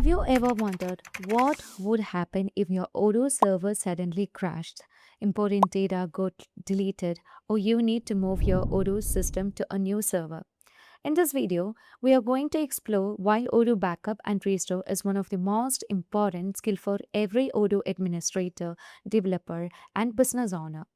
Have you ever wondered what would happen if your Odoo server suddenly crashed, important data got deleted, or you need to move your Odoo system to a new server? In this video, we are going to explore why Odoo Backup and Restore is one of the most important skill for every Odoo administrator, developer, and business owner.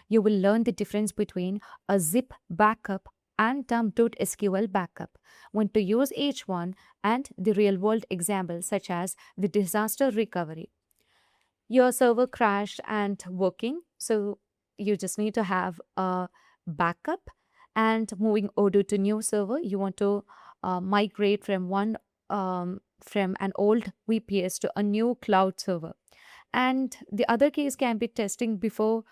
You will learn the difference between a zip backup and dump.sql backup, when to use each one, and the real world examples such as the disaster recovery. Your server crashed and working, so you just need to have a backup. And moving Odoo to new server, you want to migrate from an old VPS to a new cloud server. And the other case can be testing before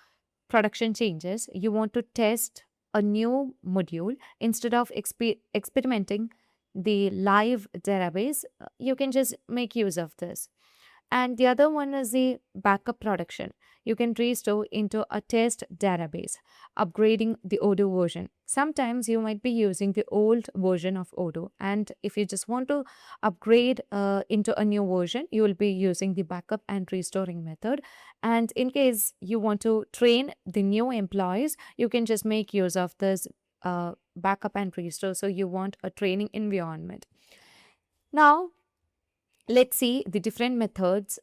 production changes. You want to test a new module instead of experimenting the live database. You can just make use of this. And the other one is the backup production. You can restore into a test database, upgrading the Odoo version. Sometimes you might be using the old version of Odoo, and if you just want to upgrade into a new version, you will be using the backup and restoring method. And in case you want to train the new employees, you can just make use of this backup and restore. So you want a training environment. Now, let's see the different methods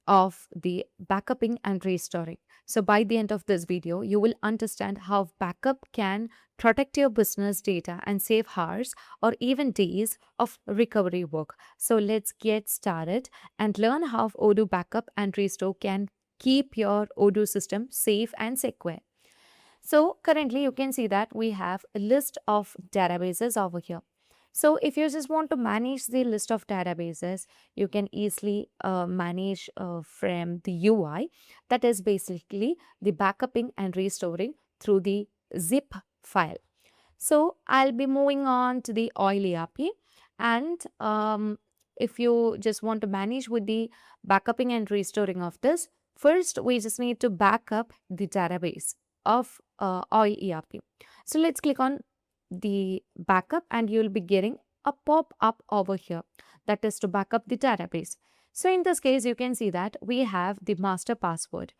of the backupping and restoring. So by the end of this video, you will understand how backup can protect your business data and save hours or even days of recovery work. So let's get started and learn how Odoo Backup and Restore can keep your Odoo system safe and secure. So currently you can see that we have a list of databases over here. So if you just want to manage the list of databases, you can easily manage from the UI. That is basically the backupping and restoring through the zip file. So I'll be moving on to the oil ERP. And if you just want to manage with the backupping and restoring of this, first we just need to back up the database of oil ERP. So let's click on the backup and you'll be getting a pop-up over here, that is to back up the database. So in this case, you can see that we have the master password.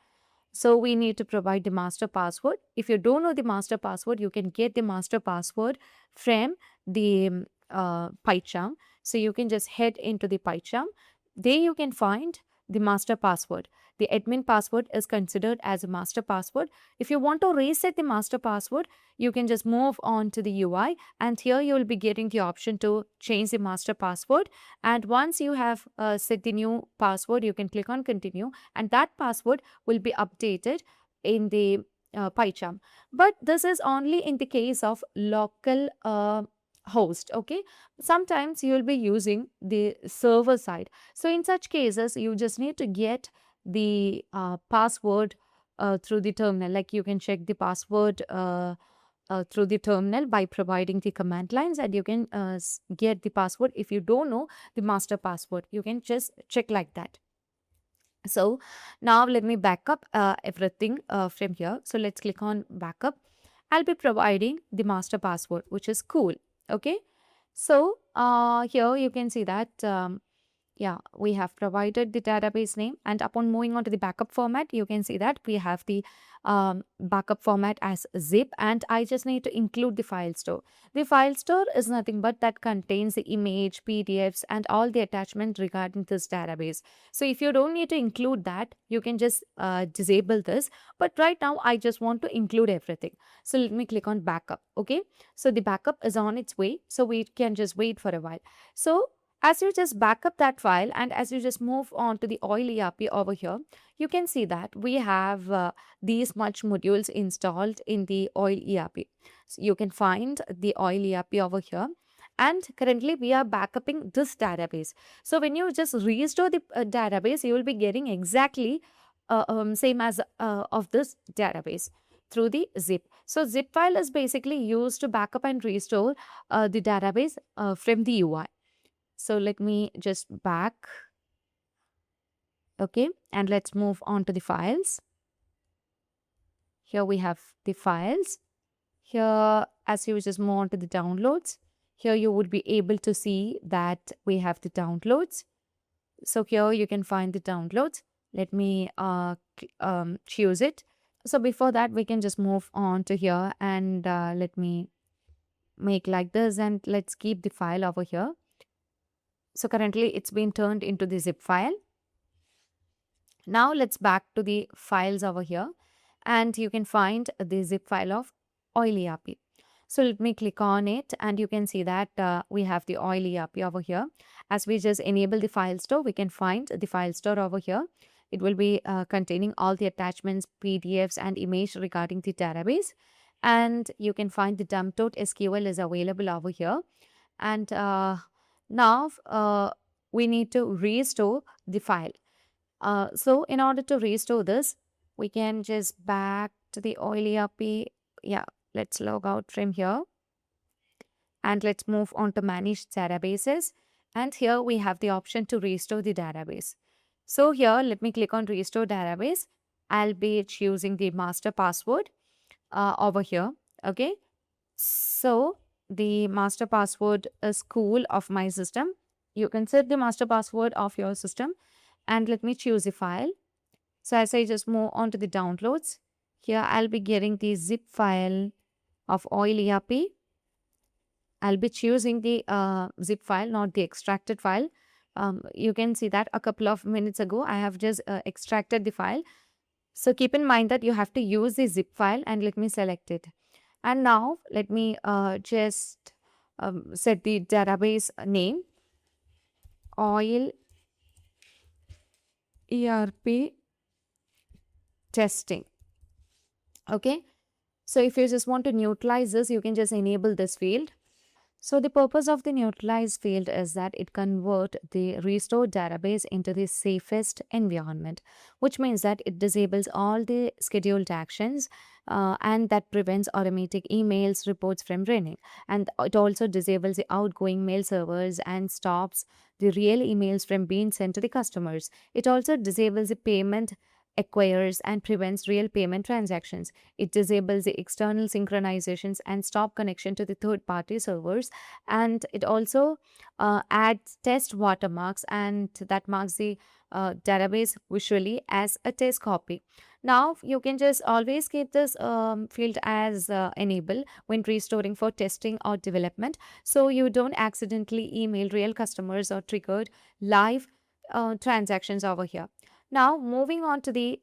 So we need to provide the master password. If you don't know the master password, you can get the master password from the PyCharm. So you can just head into the PyCharm. There you can find the master password. The admin password is considered as a master password. If you want to reset the master password, you can just move on to the UI, and here you will be getting the option to change the master password. And once you have set the new password, you can click on continue, and that password will be updated in the PyCharm. But this is only in the case of local host. Okay, sometimes you will be using the server side. So in such cases, you just need to get the password through the terminal. Like you can check the password through the terminal by providing the command lines, and you can get the password. If you don't know the master password, you can just check like that. So now let me back up everything from here. So let's click on backup. I'll be providing the master password, which is cool. Okay, so here you can see that yeah, we have provided the database name, and upon moving on to the backup format, you can see that we have the backup format as zip, and I just need to include the file store. The file store is nothing but that contains the image, PDFs, and all the attachments regarding this database. So if you don't need to include that, you can just disable this. But right now, I just want to include everything. So let me click on backup. Okay, so the backup is on its way, so we can just wait for a while. So as you just back up that file and as you just move on to the oil ERP over here, you can see that we have these much modules installed in the oil ERP. So you can find the oil ERP over here. And currently we are backupping this database. So when you just restore the database, you will be getting exactly same as of this database through the zip. So zip file is basically used to backup and restore the database from the UI. So let me just back. Okay, and let's move on to the files. Here we have the files. Here, as you just move on to the downloads, here you would be able to see that we have the downloads. So here you can find the downloads. Let me choose it. So before that, we can just move on to here, and let me make like this, and let's keep the file over here. So currently it's been turned into the zip file. Now let's back to the files over here, and you can find the zip file of oil ERP. So let me click on it, and you can see that we have the oil ERP over here. As we just enable the file store, we can find the file store over here. It will be containing all the attachments, PDFs, and image regarding the database. And you can find the dump.sql is available over here. And now we need to restore the file. So in order to restore this, we can just back to the oil ERP. Yeah, let's log out from here, and let's move on to manage databases. And here we have the option to restore the database. So here, let me click on restore database. I'll be choosing the master password over here. Okay. So the master password is cool of my system. You can set the master password of your system, and let me choose a file. So as I just move on to the downloads, here I'll be getting the zip file of oil ERP. I'll be choosing the zip file, not the extracted file. You can see that a couple of minutes ago, I have just extracted the file. So keep in mind that you have to use the zip file, and let me select it. And now let me just set the database name, oil ERP testing. Okay. So if you just want to neutralize this, you can just enable this field. So the purpose of the neutralize field is that it convert the restored database into the safest environment, which means that it disables all the scheduled actions, and that prevents automatic emails reports from running. And it also disables the outgoing mail servers and stops the real emails from being sent to the customers. It also disables the payment acquires and prevents real payment transactions. It disables the external synchronizations and stop connection to the third party servers. And it also adds test watermarks, and that marks the database visually as a test copy. Now you can just always keep this field as enable when restoring for testing or development, so you don't accidentally email real customers or triggered live transactions over here. Now, moving on to the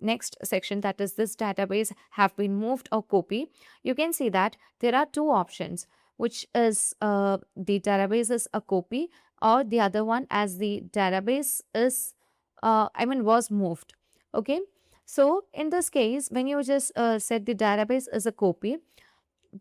next section, that is this database have been moved or copy. You can see that there are two options, which is the database is a copy, or the other one as the database is, was moved. Okay. So in this case, when you just set the database as a copy,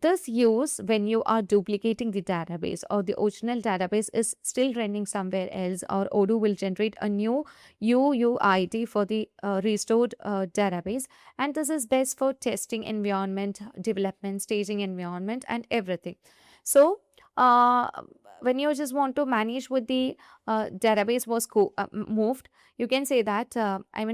this use when you are duplicating the database or the original database is still running somewhere else, or Odoo will generate a new UUID for the restored database, and this is best for testing environment, development, staging environment, and everything. So uh, when you just want to manage with the database was moved, you can say that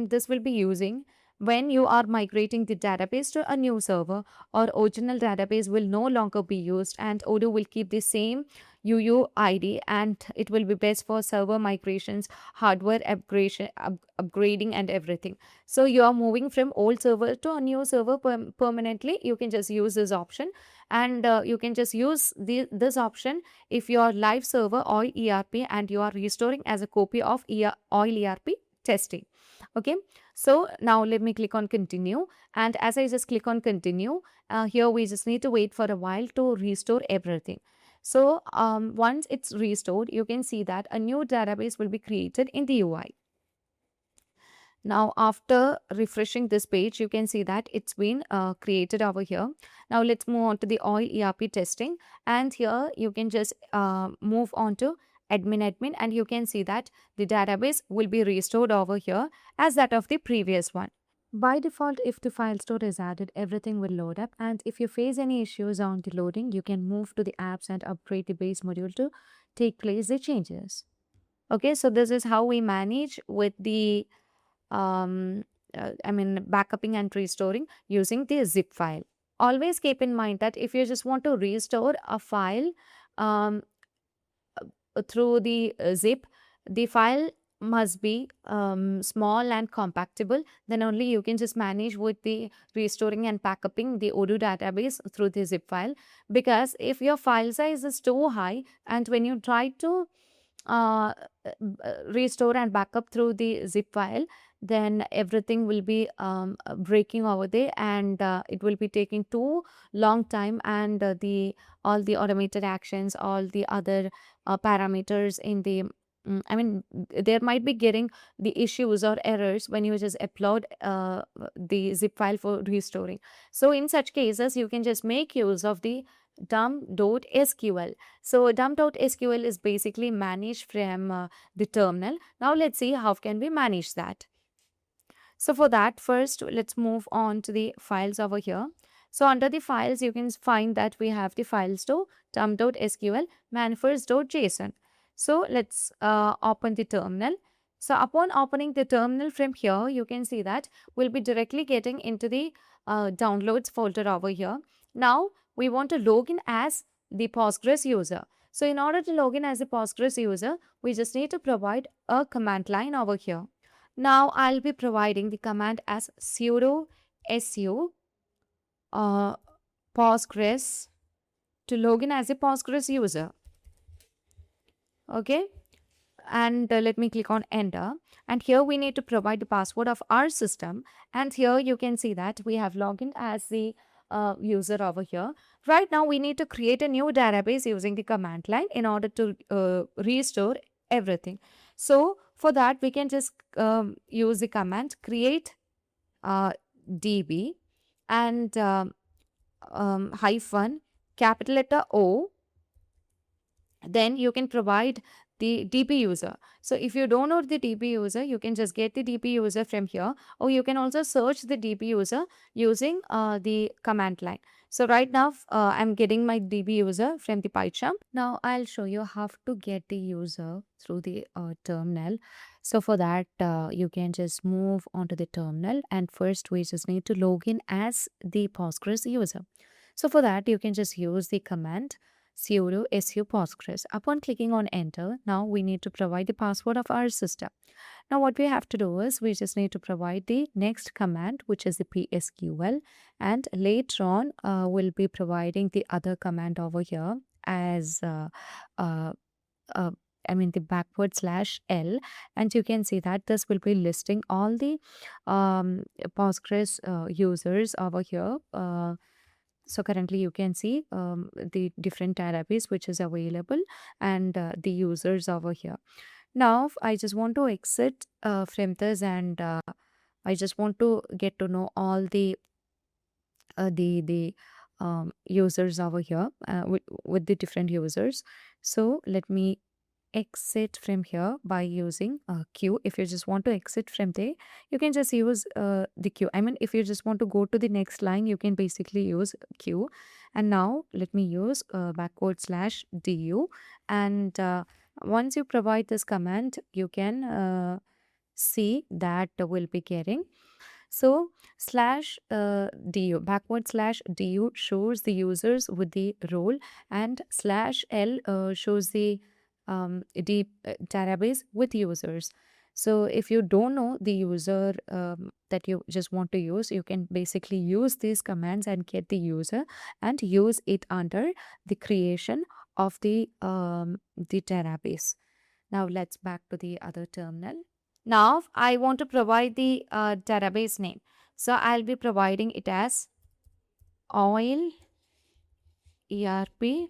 this will be using when you are migrating the database to a new server, or original database will no longer be used, and Odoo will keep the same UUID, and it will be best for server migrations, hardware upgrading, and everything. So you are moving from old server to a new server permanently, you can just use this option, and you can just use this option if your live server or ERP and you are restoring as a copy of oil ERP testing. Okay. So now let me click on continue, and as I just click on continue, here we just need to wait for a while to restore everything. So once it's restored, you can see that a new database will be created in the UI. Now after refreshing this page, you can see that it's been created over here. Now let's move on to the oil ERP testing, and here you can just move on to admin, and you can see that the database will be restored over here as that of the previous one. By default, if the file store is added, everything will load up, and if you face any issues on the loading, you can move to the apps and upgrade the base module to take place the changes. Okay, so this is how we manage with the backupping and restoring using the zip file. Always keep in mind that if you just want to restore a file um, through the zip, the file must be small and compactable. Then only you can just manage with the restoring and backupping the Odoo database through the zip file. Because if your file size is too high, and when you try to uh, restore and backup through the zip file, then everything will be breaking over there, and it will be taking too long time, and the all the automated actions, all the other parameters in the I mean, there might be getting the issues or errors when you just upload the zip file for restoring. So in such cases, you can just make use of the dump.sql. So dump.sql is basically managed from the terminal. Now let's see how can we manage that. So for that, first let's move on to the files over here. So under the files, you can find that we have the file store, dump.sql, manifest.json. So let's open the terminal. So upon opening the terminal from here, you can see that we'll be directly getting into the downloads folder over here. Now we want to log in as the Postgres user. So in order to log in as a Postgres user, we just need to provide a command line over here. Now I'll be providing the command as sudo su Postgres to log in as a Postgres user. Okay, and let me click on enter, and here we need to provide the password of our system, and here you can see that we have logged in as the user over here. Right now we need to create a new database using the command line in order to restore everything. So for that we can just use the command create db and hyphen capital letter O. Then you can provide the DP user. So if you don't know the DP user, you can just get the DP user from here, or you can also search the DP user using the command line. So right now I'm getting my DB user from the PyCharm. Now I'll show you how to get the user through the terminal. So for that you can just move onto the terminal, and first we just need to log in as the Postgres user. So for that you can just use the command sudo su postgres. Upon clicking on enter, now we need to provide the password of our system. Now what we have to do is we just need to provide the next command, which is the PSQL, and later on we'll be providing the other command over here as uh, the /L, and you can see that this will be listing all the Postgres users over here. So currently you can see the different database which is available, and the users over here. Now I just want to exit from this, and I just want to get to know all the users over here with the different users. So let me exit from here by using Q. If you just want to exit from there, you can just use the Q. If you just want to go to the next line, you can basically use Q. And now let me use /du, and once you provide this command, you can see that we'll be getting. So /du /du shows the users with the role, and /l shows the deep database with users. So if you don't know the user that you just want to use, you can basically use these commands and get the user and use it under the creation of the database. Now let's back to the other terminal. Now I want to provide the database name. So I'll be providing it as oil ERP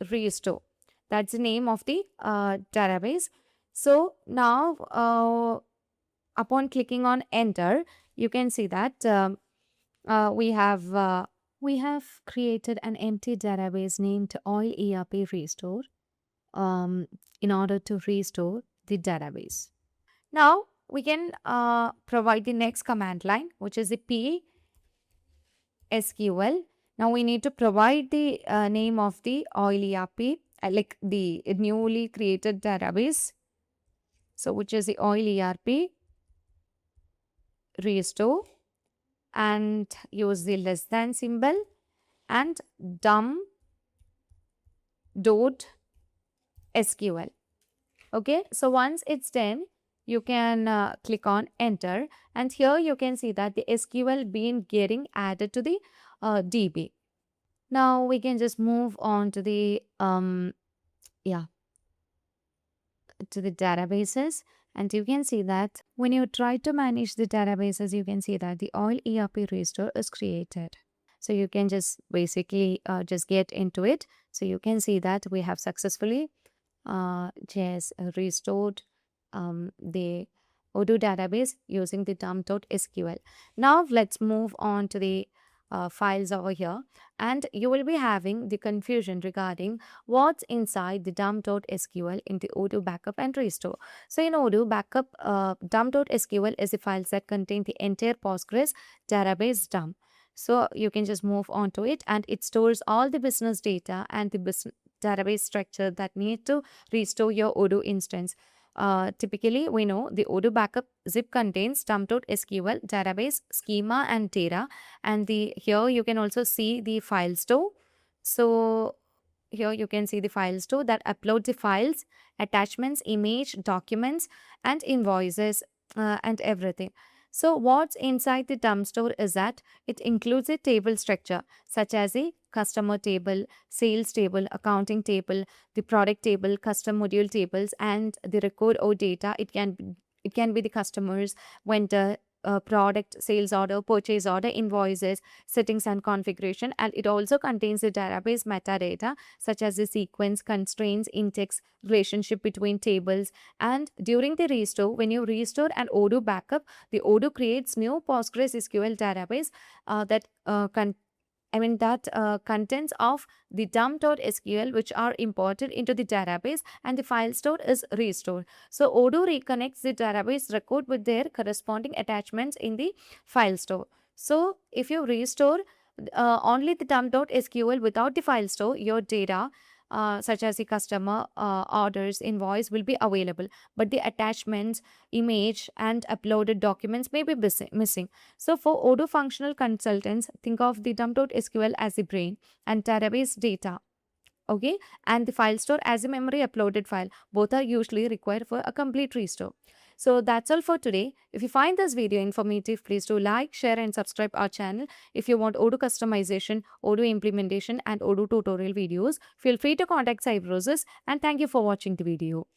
restore. That's the name of the database. So now upon clicking on enter, you can see that we have created an empty database named oil ERP restore in order to restore the database. Now we can provide the next command line, which is the PSQL. Now we need to provide the name of the oil ERP, like the newly created database. So which is the oil ERP restore, and use the less than symbol and dump.sql. Okay, so once it's done, you can click on enter, and here you can see that the SQL been getting added to the DB. Now we can just move on to the yeah, to the databases, and you can see that when you try to manage the databases, you can see that the oil ERP restore is created. So you can just basically just get into it. So you can see that we have successfully just restored the Odoo database using the dump.sql. Now let's move on to the files over here, and you will be having the confusion regarding what's inside the dump.sql in the Odoo backup and restore. So in Odoo backup, dump.sql is the files that contain the entire Postgres database dump. So you can just move on to it, and it stores all the business data and the business database structure that need to restore your Odoo instance. Typically, we know the Odoo backup zip contains dump.sql database schema and data, and the here you can also see the file store. So here you can see the file store that upload the files, attachments, image, documents, and invoices, and everything. So what's inside the dump store is that it includes a table structure such as a customer table, sales table, accounting table, the product table, custom module tables, and the record or data. It can be the customers, vendor, product, sales order, purchase order, invoices, settings, and configuration. And it also contains the database metadata such as the sequence, constraints, index, relationship between tables. And during the restore, when you restore an Odoo backup, the Odoo creates new PostgreSQL database that contents of the dump.sql which are imported into the database, and the file store is restored. So Odoo reconnects the database record with their corresponding attachments in the file store. So if you restore only the dump.sql without the file store, your data such as the customer orders, invoice will be available, but the attachments, image, and uploaded documents may be missing. So for Odoo functional consultants, think of the dump.sql as the brain and database data. Okay, and the file store as a memory uploaded file. Both are usually required for a complete restore. So that's all for today. If you find this video informative, please do like, share, and subscribe our channel. If you want Odoo customization, Odoo implementation, and Odoo tutorial videos, feel free to contact Cybrosys, and thank you for watching the video.